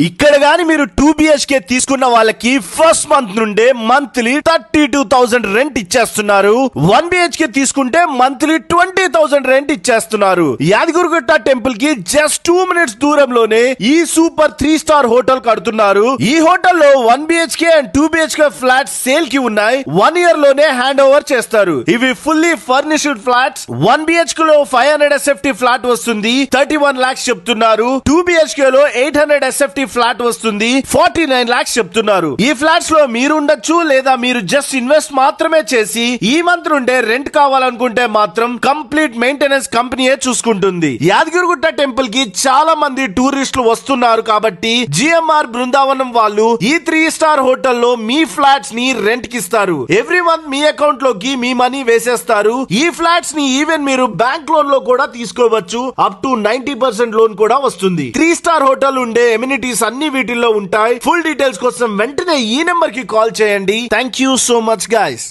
ఇక్కడ గాని మీరు 2 BHK తీసుకున్న వాళ్ళకి ఫస్ట్ మంత్ నుండే మంత్లీ 32,000 రెంట్ ఇచ్చేస్తున్నారు. 1 BHK తీసుకుంటే మంత్లీ 20,000 రెంట్ ఇచ్చేస్తున్నారు. యాదగిరిగుట్ట టెంపుల్ కి జస్ట్ 2 మినిట్స్ దూరంలోనే ఈ సూపర్ 3 స్టార్ హోటల్ కడుతున్నారు. ఈ హోటల్లో 1 BHK and 2 BHK flats sale కి ఉన్నాయి. 1 ఇయర్ లోనే హ్యాండ్ ఓవర్ చేస్తారు. ఇవి ఫుల్లీ ఫర్నిష్డ్ ఫ్లాట్స్. 1 BHK లో 500 SFT ఫ్లాట్ వస్తుంది, 31 lakhs చెప్తున్నారు. 2 BHK లో 800 SFT ఫ్లాట్ వస్తుంది, 49 lakhs చెప్తున్నారు. ఈ ఫ్లాట్స్ లో మీరు ఉండొచ్చు, లేదా మీరు జస్ట్ ఇన్వెస్ట్ మాత్రమే చేసి ఈ మంత్ నుండే రెంట్ కావాలనుకుంటే మాత్రం కంప్లీట్ మెయింటెనెన్స్ కంపెనీయే చూసుకుంటుంది. యాదగిరిగుట్ట టెంపుల్ కి చాలా మంది టూరిస్టులు వస్తున్నారు కాబట్టి GMR బృందావనం వాళ్ళు ఈ 3 స్టార్ హోటల్లో మీ ఫ్లాట్స్ ని రెంట్ కి ఇస్తారు. ఎవ్రీ మంత్ మీ అకౌంట్ లోకి మీ మనీ వేసేస్తారు. ఈ ఫ్లాట్స్ ని ఈవెన్ మీరు బ్యాంక్ లోన్ లో కూడా తీసుకోవచ్చు. అప్ టు 90% లోన్ కూడా వస్తుంది. 3 స్టార్ హోటల్ ఉండే ఎమ్యూనిటీస్ అన్ని వీటిల్లో ఉంటాయి. ఫుల్ డీటెయిల్స్ కోసం వెంటనే ఈ నెంబర్ కి కాల్ చేయండి. Thank you so much guys.